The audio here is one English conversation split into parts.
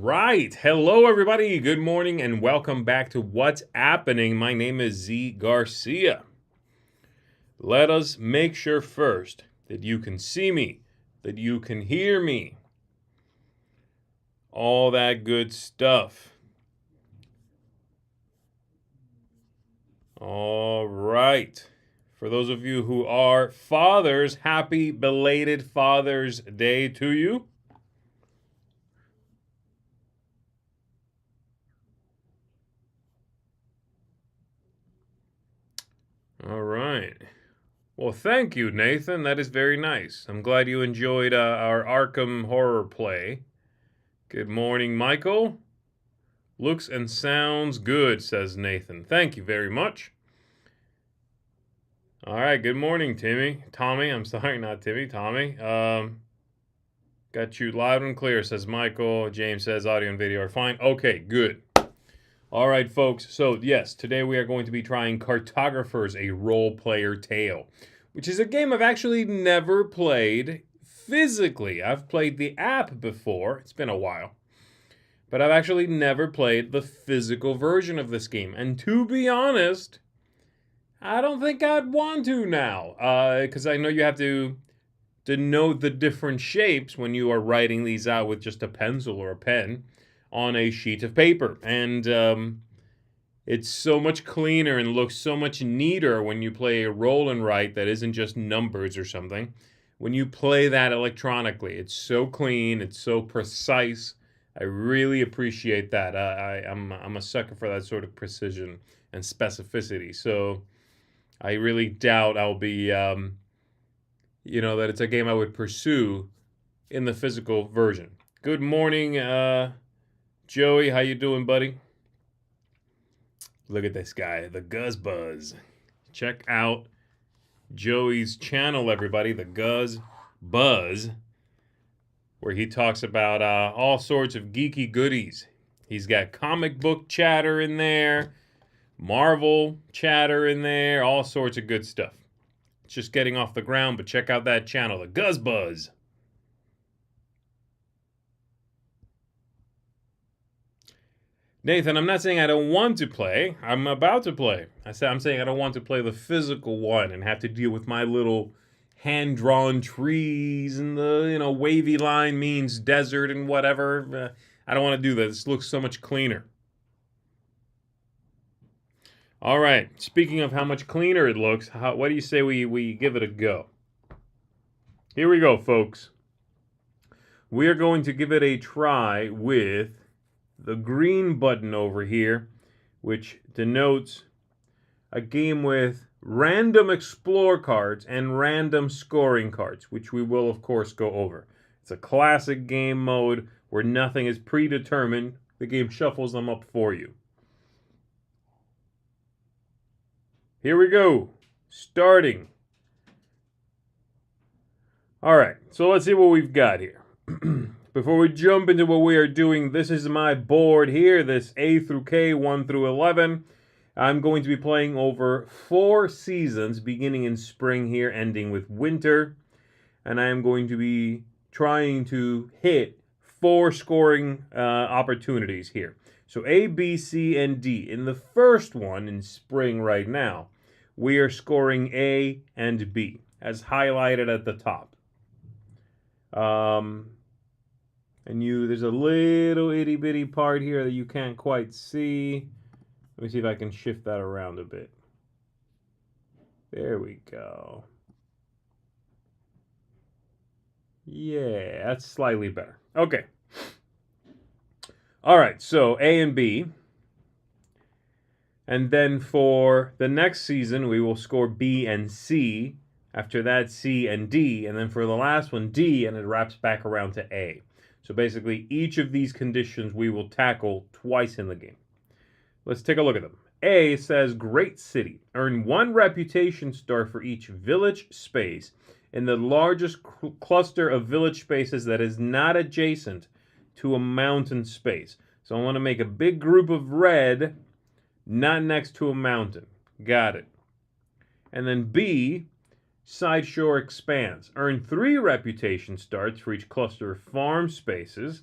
right. Hello, everybody. Good morning and welcome back to What's APPening. My name is Z Garcia. Let us make sure first that you can see me, that you can hear me. All that good stuff. All right. For those of you who are fathers, happy belated Father's Day to you. All right. Well, thank you, Nathan. That is very nice. I'm glad you enjoyed our Arkham horror play. Good morning, Michael. Looks and sounds good, says Nathan. Thank you very much. All right, good morning, Timmy. Tommy, I'm sorry, not Timmy, Tommy. Got you loud and clear, says Michael. James says audio and video are fine. Okay, good. All right, folks. So, yes, today we are going to be trying Cartographers, a role-player tale, which is a game I've actually never played physically. I've played the app before. It's been a while. But I've actually never played the physical version of this game. And to be honest, I don't think I'd want to now. Because I know you have to denote the different shapes when you are writing these out with just a pencil or a pen on a sheet of paper. And it's so much cleaner and looks so much neater when you play a roll and write that isn't just numbers or something. When you play that electronically, it's so clean, it's so precise. I really appreciate that. I'm a sucker for that sort of precision and specificity. So I really doubt I'll be, that it's a game I would pursue in the physical version. Good morning, Joey. How you doing, buddy? Look at this guy, the Guzz Buzz. Check out Joey's channel, everybody, the Guzz Buzz, where he talks about all sorts of geeky goodies. He's got comic book chatter in there, Marvel chatter in there, all sorts of good stuff. It's just getting off the ground, but check out that channel, the Guzz Buzz. Nathan, I'm not saying I don't want to play. I'm about to play. I'm saying I don't want to play the physical one and have to deal with my little hand-drawn trees and the, wavy line means desert and whatever. I don't want to do that. This looks so much cleaner. All right. Speaking of how much cleaner it looks, what do you say we give it a go? Here we go, folks. We are going to give it a try with the green button over here, which denotes a game with random explore cards and random scoring cards, which we will, of course, go over. It's a classic game mode where nothing is predetermined. The game shuffles them up for you. Here we go. Starting. All right, so let's see what we've got here. Before we jump into what we are doing, this is my board here, this A through K, 1 through 11. I'm going to be playing over 4 seasons, beginning in spring here, ending with winter. And I am going to be trying to hit 4 scoring opportunities here. So A, B, C, and D. In the first one, in spring right now, we are scoring A and B, as highlighted at the top. There's a little itty bitty part here that you can't quite see. Let me see if I can shift that around a bit. There we go. Yeah, that's slightly better. Okay. All right, so A and B. And then for the next season, we will score B and C. After that, C and D. And then for the last one, D, and it wraps back around to A. So basically, each of these conditions we will tackle twice in the game. Let's take a look at them. A says, Great City. Earn 1 reputation star for each village space in the largest cluster of village spaces that is not adjacent to a mountain space. So I want to make a big group of red, not next to a mountain. Got it. And then B, Sideshore expands. Earn 3 reputation starts for each cluster of farm spaces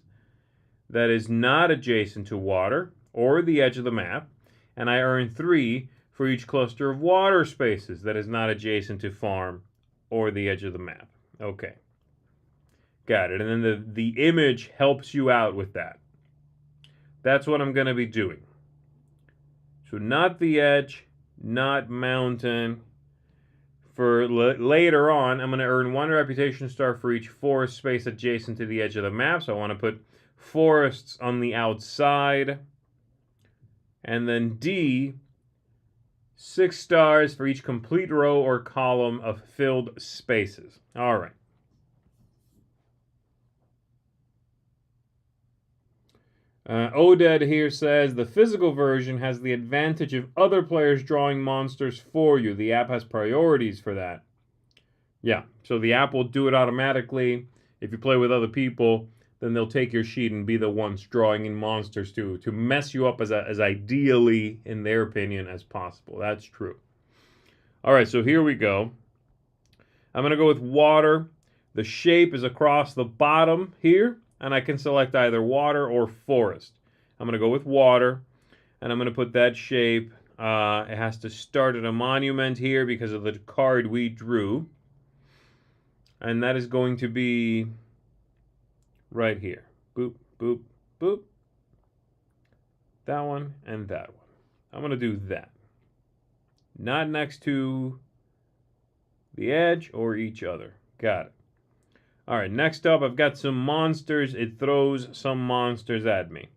that is not adjacent to water or the edge of the map, and I earn 3 for each cluster of water spaces that is not adjacent to farm or the edge of the map. Okay. Got it. And then the image helps you out with that. That's what I'm going to be doing. So not the edge, not mountain. For later on, I'm going to earn 1 reputation star for each forest space adjacent to the edge of the map. So I want to put forests on the outside. And then D, 6 stars for each complete row or column of filled spaces. All right. Oded here says, the physical version has the advantage of other players drawing monsters for you. The app has priorities for that. Yeah, so the app will do it automatically. If you play with other people, then they'll take your sheet and be the ones drawing in monsters to mess you up as ideally, in their opinion, as possible. That's true. All right, so here we go. I'm going to go with water. The shape is across the bottom here, and I can select either water or forest. I'm going to go with water, and I'm going to put that shape. It has to start at a monument here because of the card we drew. And that is going to be right here. Boop, boop, boop. That one and that one. I'm going to do that. Not next to the edge or each other. Got it. All right, next up, I've got some monsters. It throws some monsters at me.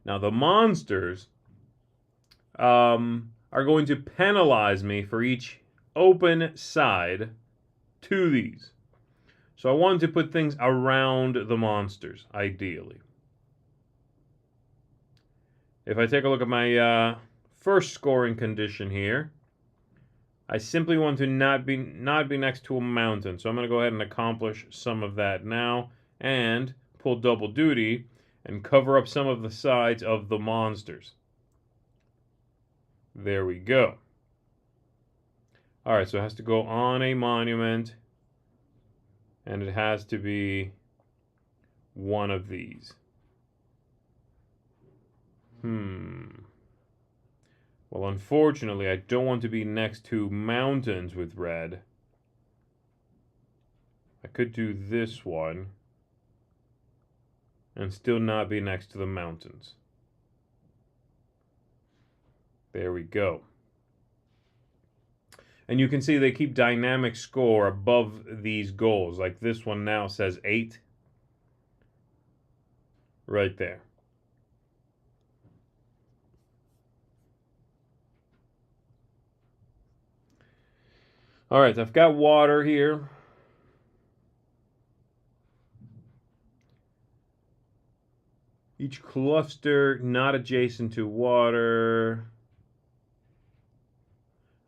Now, the monsters are going to penalize me for each open side to these. So I want to put things around the monsters, ideally. If I take a look at my first scoring condition here, I simply want to not be next to a mountain. So I'm going to go ahead and accomplish some of that now and pull double duty and cover up some of the sides of the monsters. There we go. All right, so it has to go on a monument, and it has to be one of these. Well, unfortunately, I don't want to be next to mountains with red. I could do this one and still not be next to the mountains. There we go. And you can see they keep dynamic score above these goals. Like this one now says 8. Right there. All right, I've got water here. Each cluster not adjacent to water.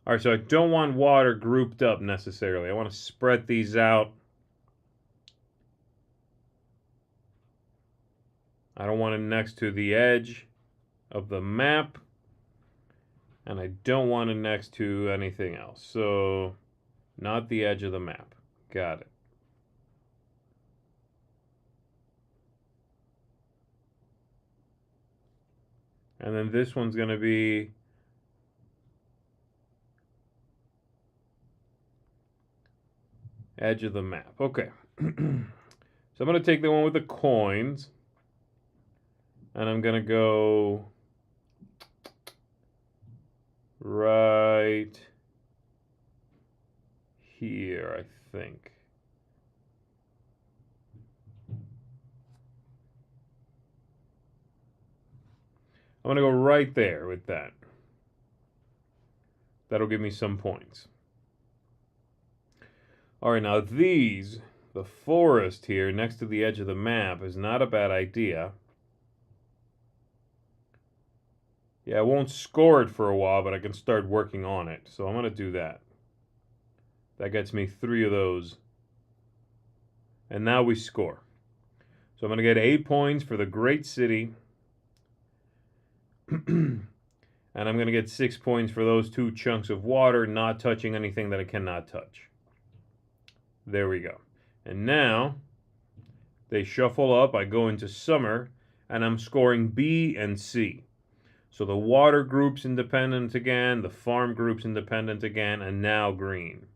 All right, so I don't want water grouped up necessarily. I want to spread these out. I don't want it next to the edge of the map. And I don't want it next to anything else. So, not the edge of the map. Got it. And then this one's going to be edge of the map. Okay. So I'm going to take the one with the coins. And I'm going to go right here, I think. I'm going to go right there with that. That'll give me some points. All right, now these, the forest here next to the edge of the map is not a bad idea. Yeah, I won't score it for a while, but I can start working on it. So I'm going to do that. That gets me 3 of those. And now we score. So I'm going to get 8 points for the great city. And I'm going to get 6 points for those 2 chunks of water, not touching anything that I cannot touch. There we go. And now they shuffle up. I go into summer, and I'm scoring B and C. So the water group's independent again, the farm group's independent again, and now green.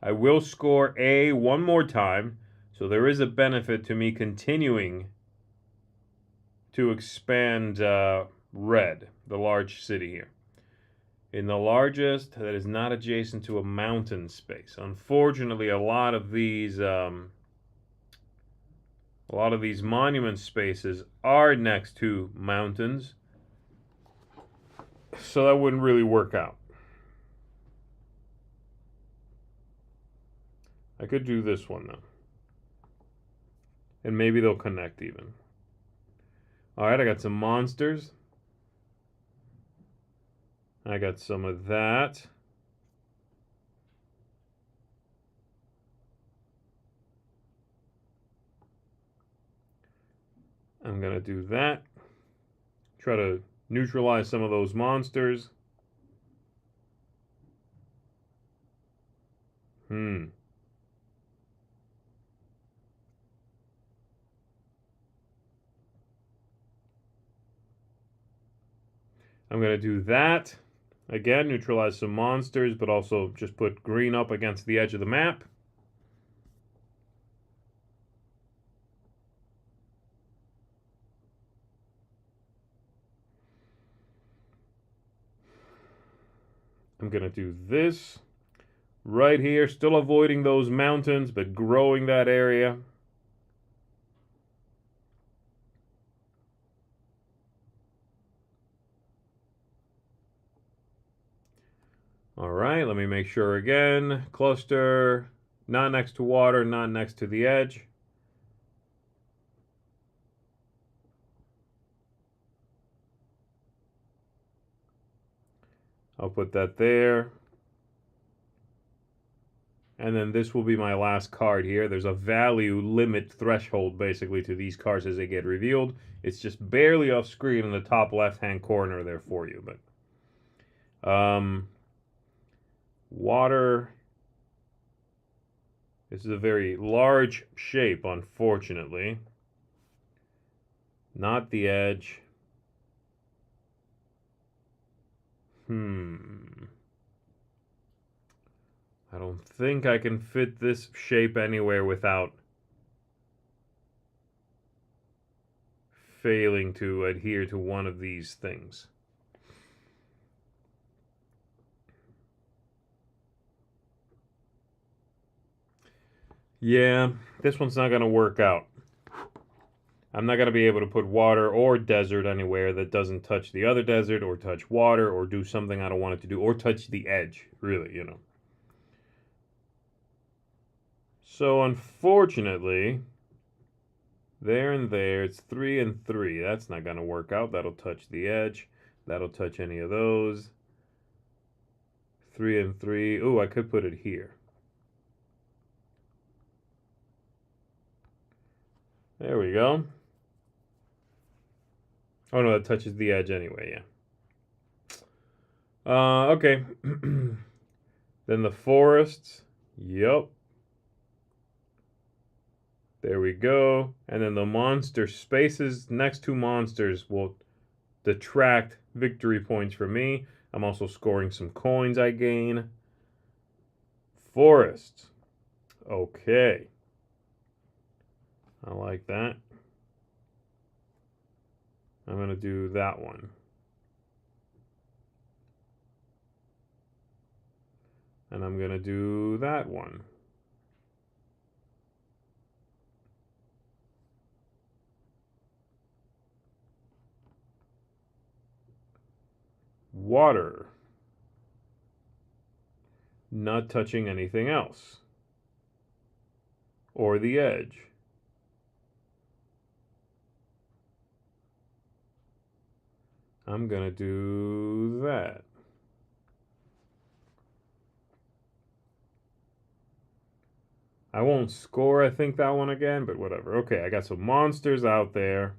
I will score A one more time, so there is a benefit to me continuing to expand red, the large city here. In the largest, that is not adjacent to a mountain space. Unfortunately, a lot of these monument spaces are next to mountains, so that wouldn't really work out. I could do this one though, and maybe they'll connect even. All right, I got some monsters. I got some of that. I'm gonna do that. Try to neutralize some of those monsters. I'm gonna do that. Again, neutralize some monsters, but also just put green up against the edge of the map. I'm going to do this right here, still avoiding those mountains, but growing that area. All right, let me make sure again. Cluster, not next to water, not next to the edge. I'll put that there. And then this will be my last card here. There's a value limit threshold basically to these cards as they get revealed. It's just barely off screen in the top left-hand corner there for you. But water. This is a very large shape, unfortunately. Not the edge. I don't think I can fit this shape anywhere without failing to adhere to one of these things. Yeah, this one's not going to work out. I'm not going to be able to put water or desert anywhere that doesn't touch the other desert or touch water or do something I don't want it to do or touch the edge, really, you know. So unfortunately, there and there, it's 3 and 3. That's not going to work out. That'll touch the edge. That'll touch any of those. 3 and 3. Ooh, I could put it here. There we go. Oh no, that touches the edge anyway, yeah. Okay. Then the forests. Yup. There we go. And then the monster spaces next to monsters will detract victory points from me. I'm also scoring some coins I gain. Forest. Okay. I like that. I'm going to do that one. And I'm going to do that one. Water. Not touching anything else. Or the edge. I'm going to do that. I won't score, I think, that one again, but whatever. Okay, I got some monsters out there.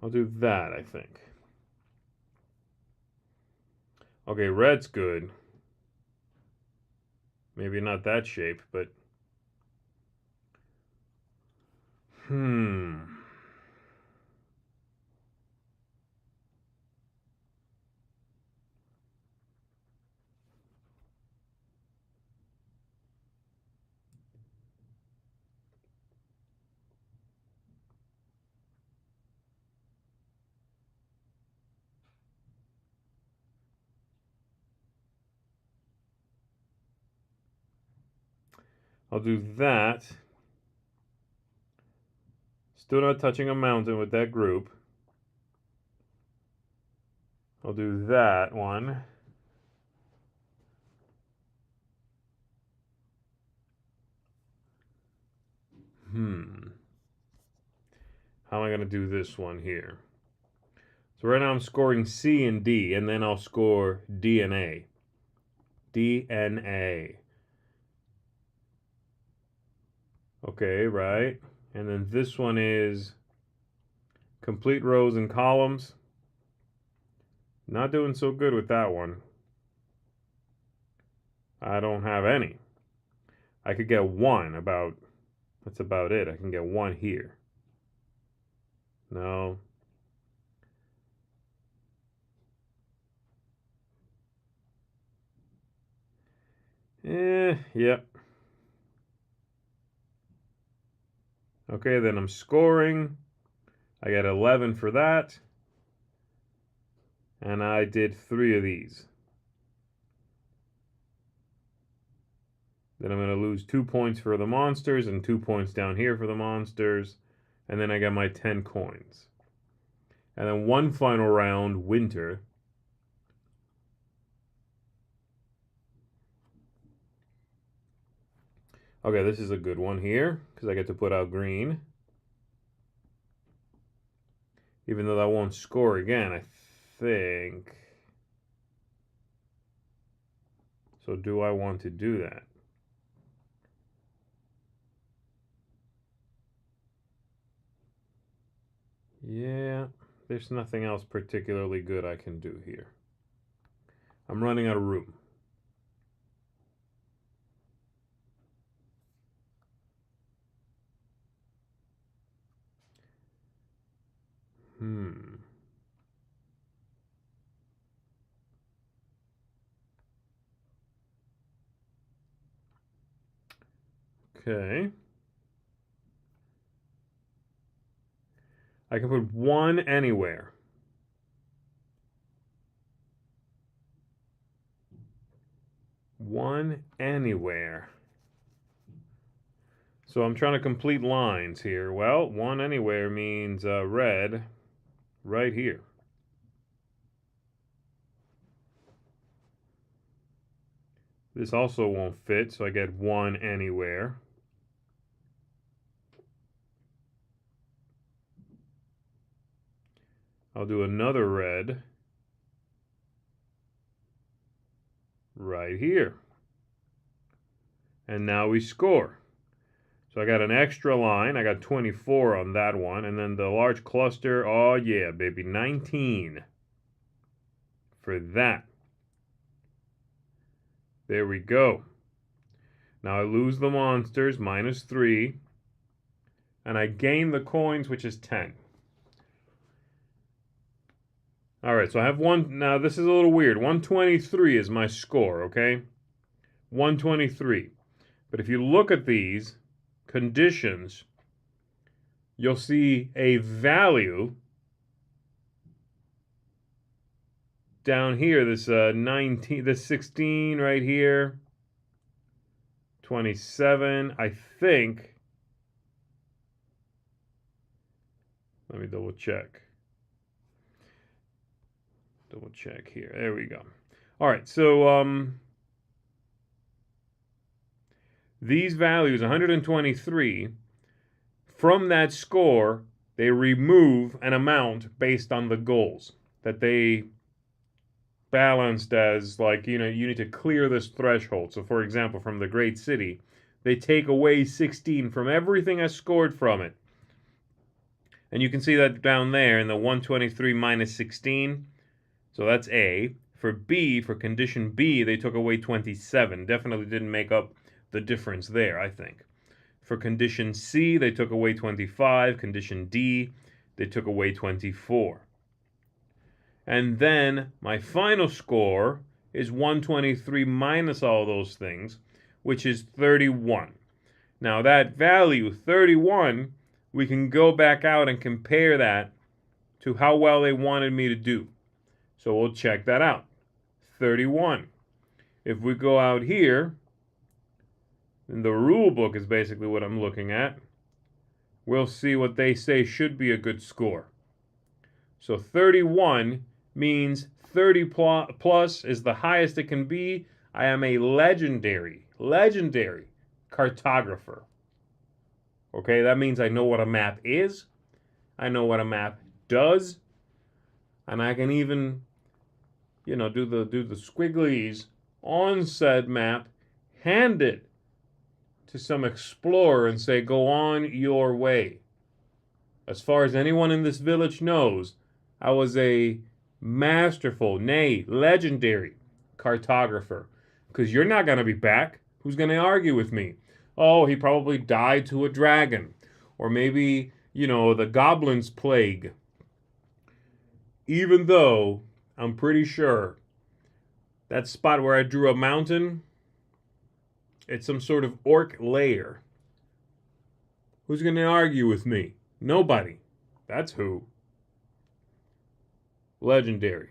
I'll I'll do that, I think. Okay, red's good. Maybe not that shape, but... I'll do that. Still not touching a mountain with that group. I'll do that one. How am I going to do this one here? So right now I'm scoring C and D, and then I'll score D and A. D and A. Okay, right. And then this one is complete rows and columns. Not doing so good with that one. I don't have any. I could get one about, that's about it. I can get one here. No. Yep. Okay, then I'm scoring. I got 11 for that. And I did 3 of these. Then I'm going to lose 2 points for the monsters and 2 points down here for the monsters. And then I got my 10 coins. And then one final round, winter. Okay, this is a good one here, because I get to put out green. Even though that won't score again, I think. So do I want to do that? Yeah, there's nothing else particularly good I can do here. I'm running out of room. Okay. I can put one anywhere. One anywhere. So I'm trying to complete lines here. Well, one anywhere means red right here. This also won't fit, so I get one anywhere. I'll do another red right here. And now we score. So I got an extra line. I got 24 on that one. And then the large cluster, oh yeah, baby, 19 for that. There we go. Now I lose the monsters, -3. And I gain the coins, which is 10. All right, so I have one. Now, this is a little weird. 123 is my score, okay? 123. But if you look at these conditions, you'll see a value down here, this 19, this 16 right here, 27, I think. Let me double check. Double check here. There we go. All right, so these values, 123, from that score, they remove an amount based on the goals that they balanced as, like, you need to clear this threshold. So, for example, from the Great City, they take away 16 from everything I scored from it. And you can see that down there in the 123 minus 16. So that's A. For B, for condition B, they took away 27. Definitely didn't make up the difference there, I think. For condition C, they took away 25. Condition D, they took away 24. And then my final score is 123 minus all those things, which is 31. Now that value, 31, we can go back out and compare that to how well they wanted me to do. So we'll check that out. 31. If we go out here, and the rule book is basically what I'm looking at, we'll see what they say should be a good score. So 31 means 30 plus is the highest it can be. I am a legendary cartographer. Okay, that means I know what a map is, I know what a map does, and I can even, do the squigglies on said map, hand it to some explorer and say, go on your way. As far as anyone in this village knows, I was a masterful, nay, legendary cartographer. Because you're not going to be back. Who's going to argue with me? Oh, he probably died to a dragon. Or maybe, the goblin's plague. Even though I'm pretty sure that spot where I drew a mountain, it's some sort of orc lair. Who's going to argue with me? Nobody. That's who. Legendary.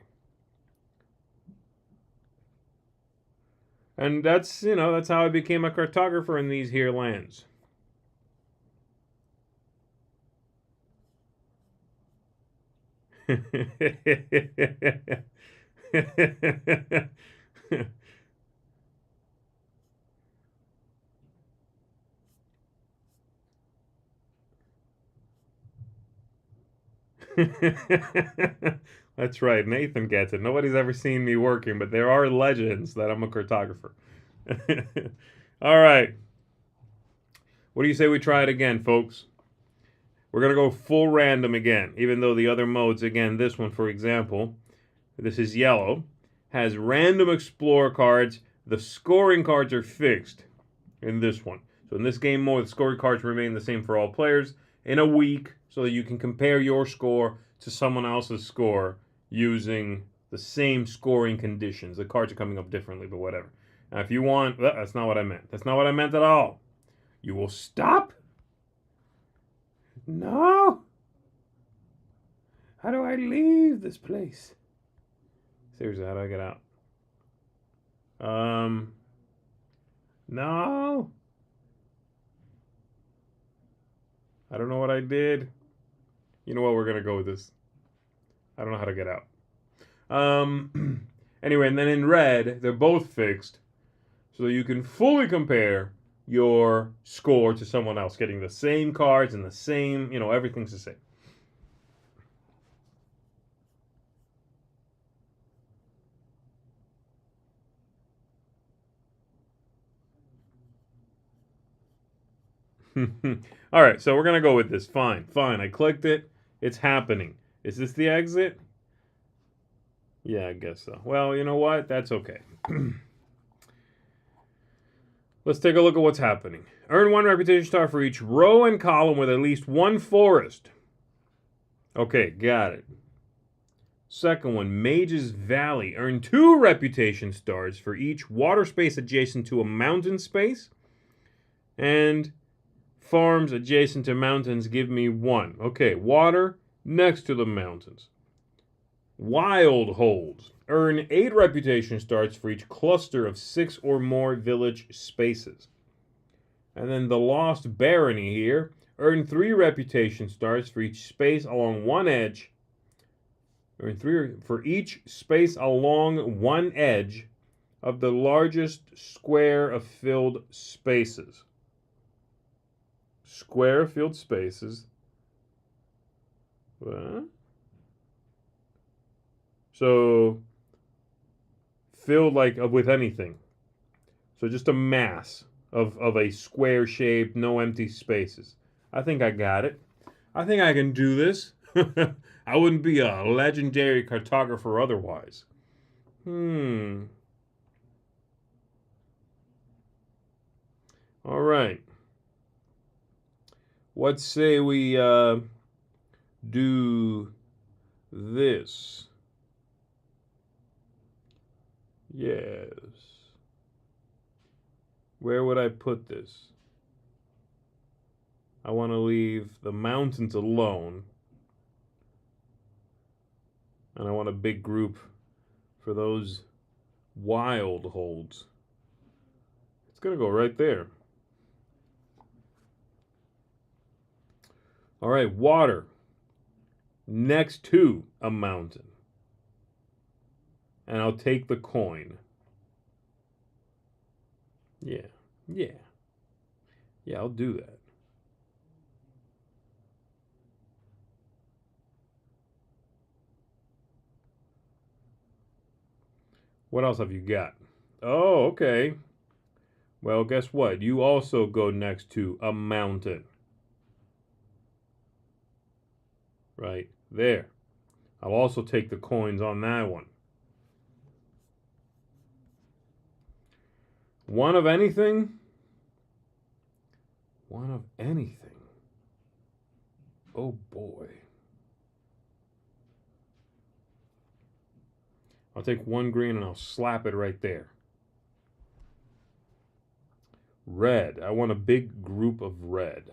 And that's how I became a cartographer in these here lands. That's right, Nathan gets it. Nobody's ever seen me working, but there are legends that I'm a cartographer. All right. What do you say we try it again, folks? We're going to go full random again, even though the other modes, again, this one, for example, this is yellow, has random explorer cards. The scoring cards are fixed in this one. So in this game mode, the scoring cards remain the same for all players in a week, so that you can compare your score to someone else's score using the same scoring conditions. The cards are coming up differently, but whatever. Now, if you want... That's not what I meant. That's not what I meant at all. You will stop? No! How do I leave this place? Seriously, how do I get out? No! I don't know what I did. You know what? We're going to go with this. I don't know how to get out. Anyway, and then in red, they're both fixed. So you can fully compare your score to someone else. Getting the same cards and the same, everything's the same. All right, so we're going to go with this. Fine. I clicked it. It's happening. Is this the exit? Yeah, I guess so. Well, you know what? That's okay. Let's take a look at what's happening. Earn 1 reputation star for each row and column with at least 1 forest. Okay, got it. Second one, Mage's Valley. Earn 2 reputation stars for each water space adjacent to a mountain space. And farms adjacent to mountains give me 1. Okay, water next to the mountains. Wild Holds. Earn 8 reputation stars for each cluster of 6 or more village spaces. And then the Lost Barony here. Earn 3 reputation stars for each space along one edge. Earn 3 for each space along one edge of the largest square of filled spaces. Square of filled spaces. What? So, filled like with anything. So just a mass of a square shape, no empty spaces. I think I got it. I think I can do this. I wouldn't be a legendary cartographer otherwise. All right. Let's say we do this. Yes. Where would I put this? I want to leave the mountains alone. And I want a big group for those wild holds. It's going to go right there. All right, water next to a mountain. And I'll take the coin. Yeah. Yeah, I'll do that. What else have you got? Oh, okay. Well, guess what? You also go next to a mountain. Right there. I'll also take the coins on that one. One of anything? One of anything. Oh boy. I'll take one green and I'll slap it right there. Red. I want a big group of red.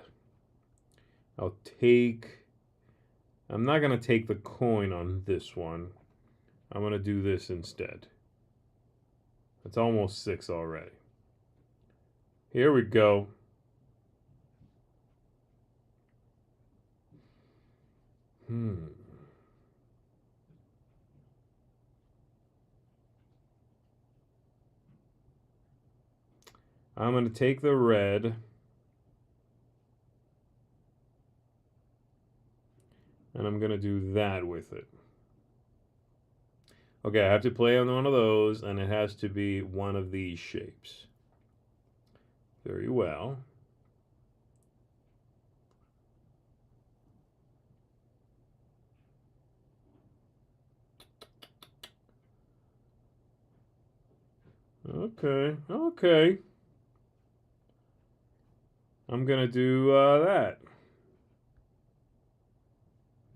I'll take... I'm not going to take the coin on this one. I'm going to do this instead. It's almost 6 already. Here we go. I'm going to take the red. And I'm going to do that with it. Okay, I have to play on one of those, and it has to be one of these shapes. Very well. Okay, okay. I'm going to do that.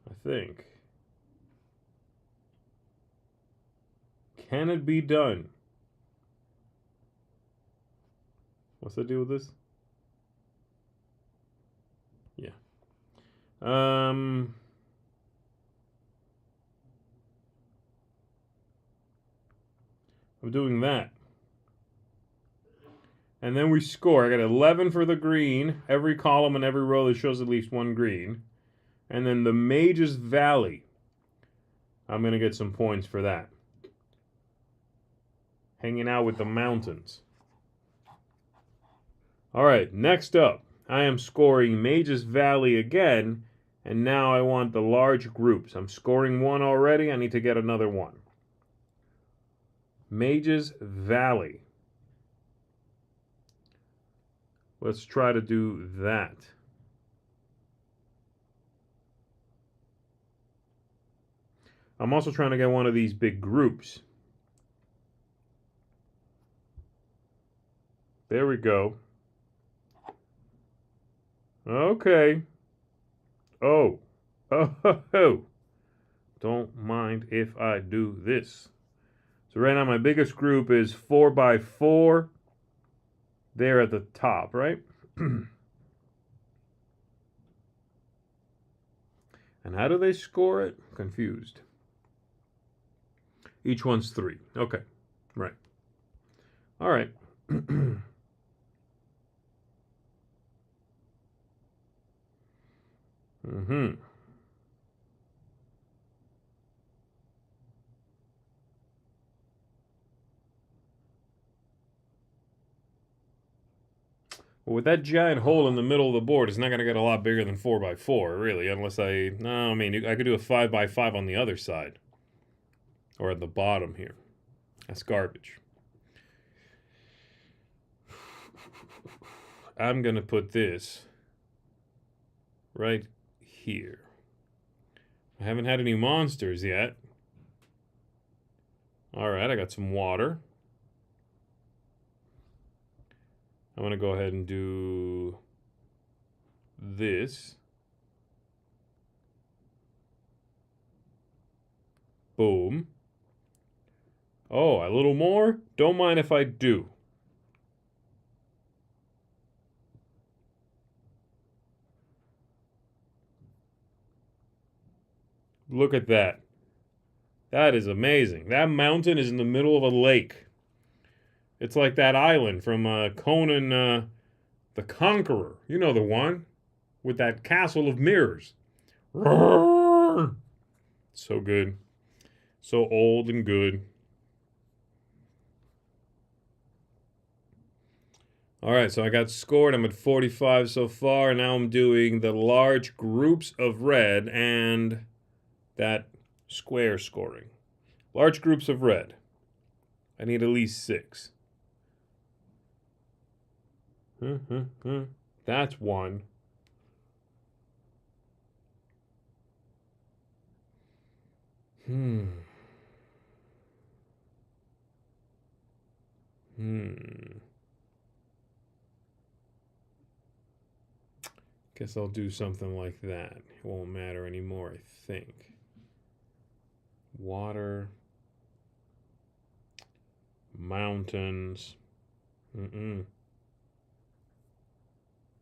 I think. Can it be done? What's the deal with this? Yeah. I'm doing that. And then we score. I got 11 for the green. Every column and every row that shows at least one green. And then the Mage's Valley. I'm going to get some points for that. Hanging out with the mountains. All right, next up, I am scoring Mage's Valley again, and now I want the large groups. I'm scoring one already. I need to get another one. Mage's Valley. Let's try to do that. I'm also trying to get one of these big groups. There we go. Okay. Oh. Oh. Don't mind if I do this. So right now my biggest group is 4x4. There at the top, right? And how do they score it? Confused. Each one's 3. Okay. Right. All right. Well, with that giant hole in the middle of the board, it's not going to get a lot bigger than 4x4, really, unless I... No, I mean, I could do a 5x5 on the other side. Or at the bottom here. That's garbage. I'm going to put this right here. I haven't had any monsters yet. Alright, I got some water. I'm going to go ahead and do this. Boom. Oh, a little more? Don't mind if I do. Look at that. That is amazing. That mountain is in the middle of a lake. It's like that island from Conan the Conqueror. You know the one with that castle of mirrors. Roar! So good. So old and good. Alright, so I got scored. I'm at 45 so far. Now I'm doing the large groups of red and that square scoring. Large groups of red. I need at least 6. That's 1. Guess I'll do something like that. It won't matter anymore, I think. Water. Mountains.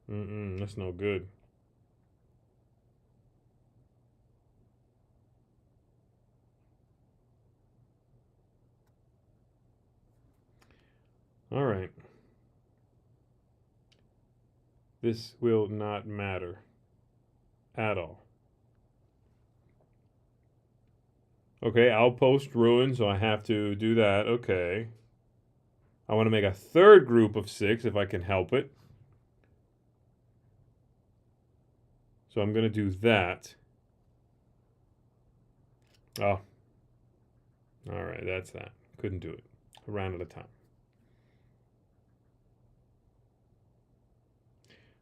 That's no good. All right. This will not matter at all. Okay, outpost ruin, so I have to do that. Okay. I want to make a third group of 6 if I can help it. So I'm going to do that. Oh. All right, that's that. Couldn't do it. A round at a time.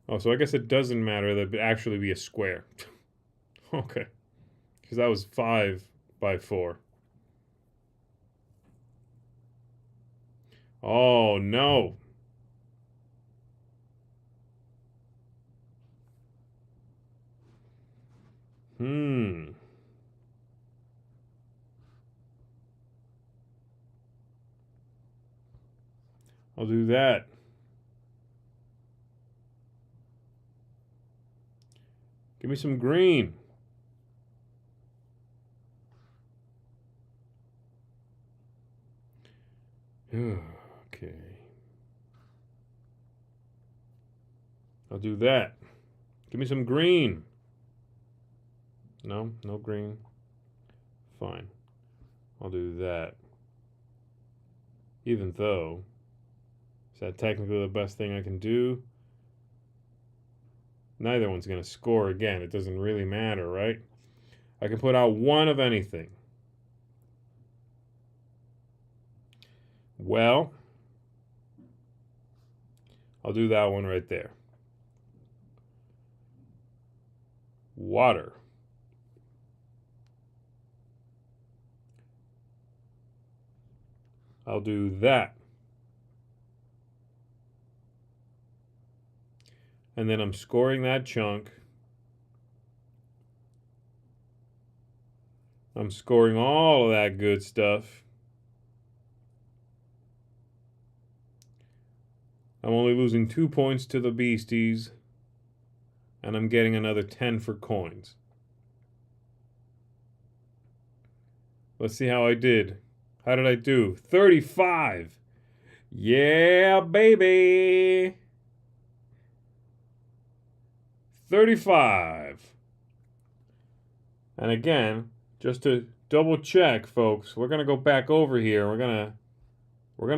Oh, so I guess it doesn't matter that it would actually be a square. Okay. Because that was 5 by 4. Oh, no. I'll do that. Give me some green. Okay. I'll do that. Give me some green. No, no green. Fine. I'll do that. Even though, is that technically the best thing I can do? Neither one's going to score again. It doesn't really matter, right? I can put out 1 of anything. Well, I'll do that one right there. Water. I'll do that. And then I'm scoring that chunk. I'm scoring all of that good stuff. I'm only losing 2 points to the beasties. And I'm getting another 10 for coins. Let's see how I did. How did I do? 35. Yeah, baby. 35. And again, just to double check, folks, we're going to go back over here. We're going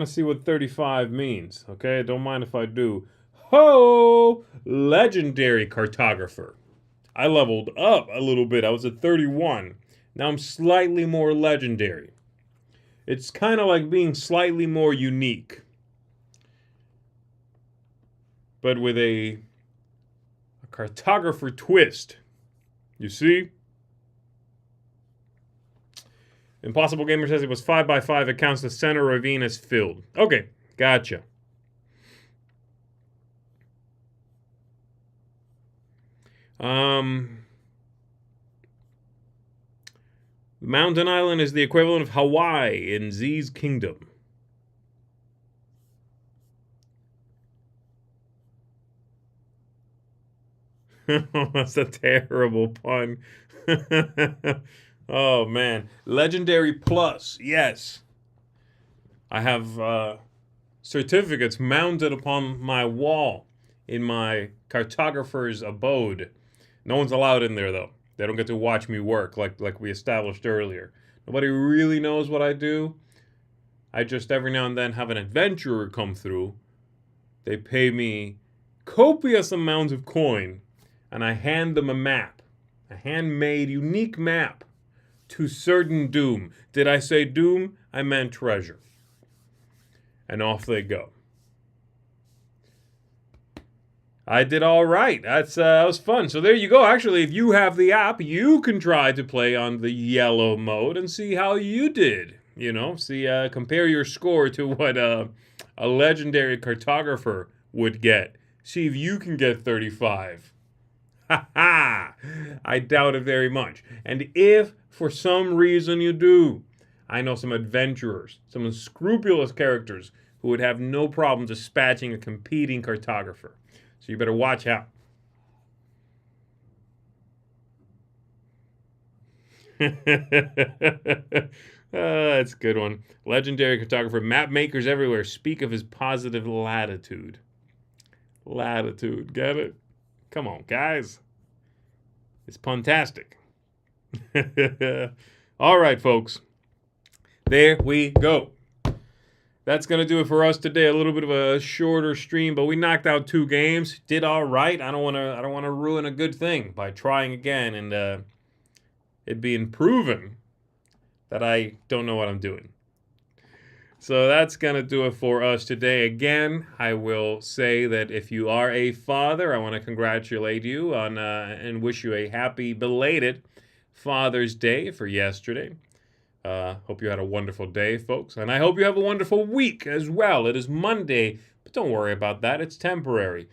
to see what 35 means, okay? Don't mind if I do. Ho! Legendary cartographer. I leveled up a little bit. I was at 31. Now I'm slightly more legendary. It's kind of like being slightly more unique. But with a cartographer twist. You see? Impossible Gamer says it was 5x5. It counts the center ravine as filled. Okay, gotcha. Mountain Island is the equivalent of Hawaii in Z's Kingdom. That's a terrible pun. Oh, man. Legendary Plus. Yes. I have certificates mounted upon my wall in my cartographer's abode. No one's allowed in there, though. They don't get to watch me work like we established earlier. Nobody really knows what I do. I just every now and then have an adventurer come through. They pay me copious amounts of coin, and I hand them a map. A handmade, unique map to certain doom. Did I say doom? I meant treasure. And off they go. I did all right. That was fun. So there you go. Actually, if you have the app, you can try to play on the yellow mode and see how you did. You know, see, compare your score to what a legendary cartographer would get. See if you can get 35. Ha ha! I doubt it very much. And if for some reason you do, I know some adventurers, some unscrupulous characters who would have no problem dispatching a competing cartographer. So you better watch out. That's a good one. Legendary cartographer. Map makers everywhere speak of his positive latitude. Latitude. Get it? Come on, guys. It's puntastic. All right, folks. There we go. That's going to do it for us today. A little bit of a shorter stream, but we knocked out 2 games. Did all right. I don't want to ruin a good thing by trying again and it being proven that I don't know what I'm doing. So that's going to do it for us today. Again, I will say that if you are a father, I want to congratulate you on and wish you a happy belated Father's Day for yesterday. Hope you had a wonderful day, folks. And I hope you have a wonderful week as well. It is Monday, but don't worry about that. It's temporary.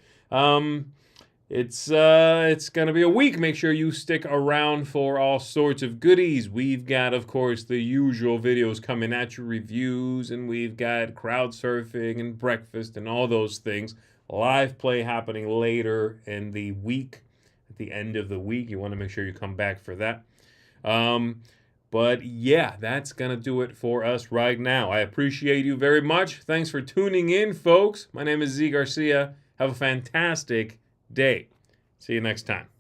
It's going to be a week. Make sure you stick around for all sorts of goodies. We've got, of course, the usual videos coming at you, reviews, and we've got crowd surfing and breakfast and all those things. Live play happening later in the week, at the end of the week. You want to make sure you come back for that. But yeah, that's going to do it for us right now. I appreciate you very much. Thanks for tuning in, folks. My name is Z Garcia. Have a fantastic day. See you next time.